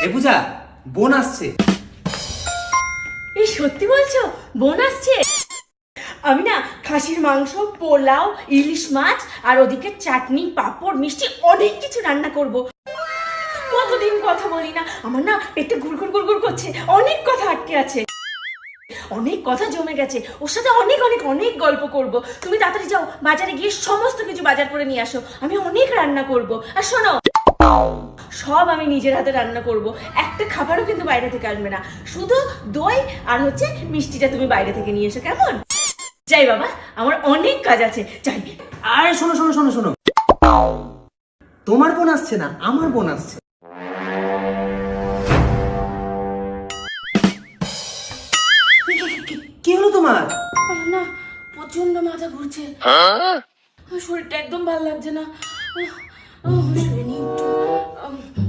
এ পূজা, বোন আসছে। এই সত্যি বলছো? বোন আসছে? আমি না খাসির মাংস, পোলাও, ইলিশ মাছ আর ওদিকে চাটনি, পাঁপড়, মিষ্টি অনেক কিছু রান্না করব। কতদিন কথা বলি না, আমার না পেটে গুড়গুড় গুড়গুড় করছে, অনেক কথা আটকে আছে, অনেক কথা জমে গেছে। ওর সাথে অনেক অনেক অনেক গল্প করব। তুমি তাড়াতাড়ি যাও, বাজারে গিয়ে সমস্ত কিছু বাজার করে নিয়ে আসো, আমি অনেক রান্না করব। আর শোনো, সব আমি নিজের হাতে রান্না করব, একটা খাবারও কিন্তু বাইরে থেকে আসবে না, শুধু দই আর হচ্ছে মিষ্টিটা তুমি বাইরে থেকে নিয়ে এসো, কেমন? যাই বাবা, আমার অনেক কাজ আছে, যাই। আরে শোনো শোনো শোনো শোনো, তোমার বোন আসছে না, আমার বোন আসছে। কি হলো তোমার? আমার না প্রচন্ড মাথা ঘুরছে, শরীরটা একদম ভালো লাগছে না।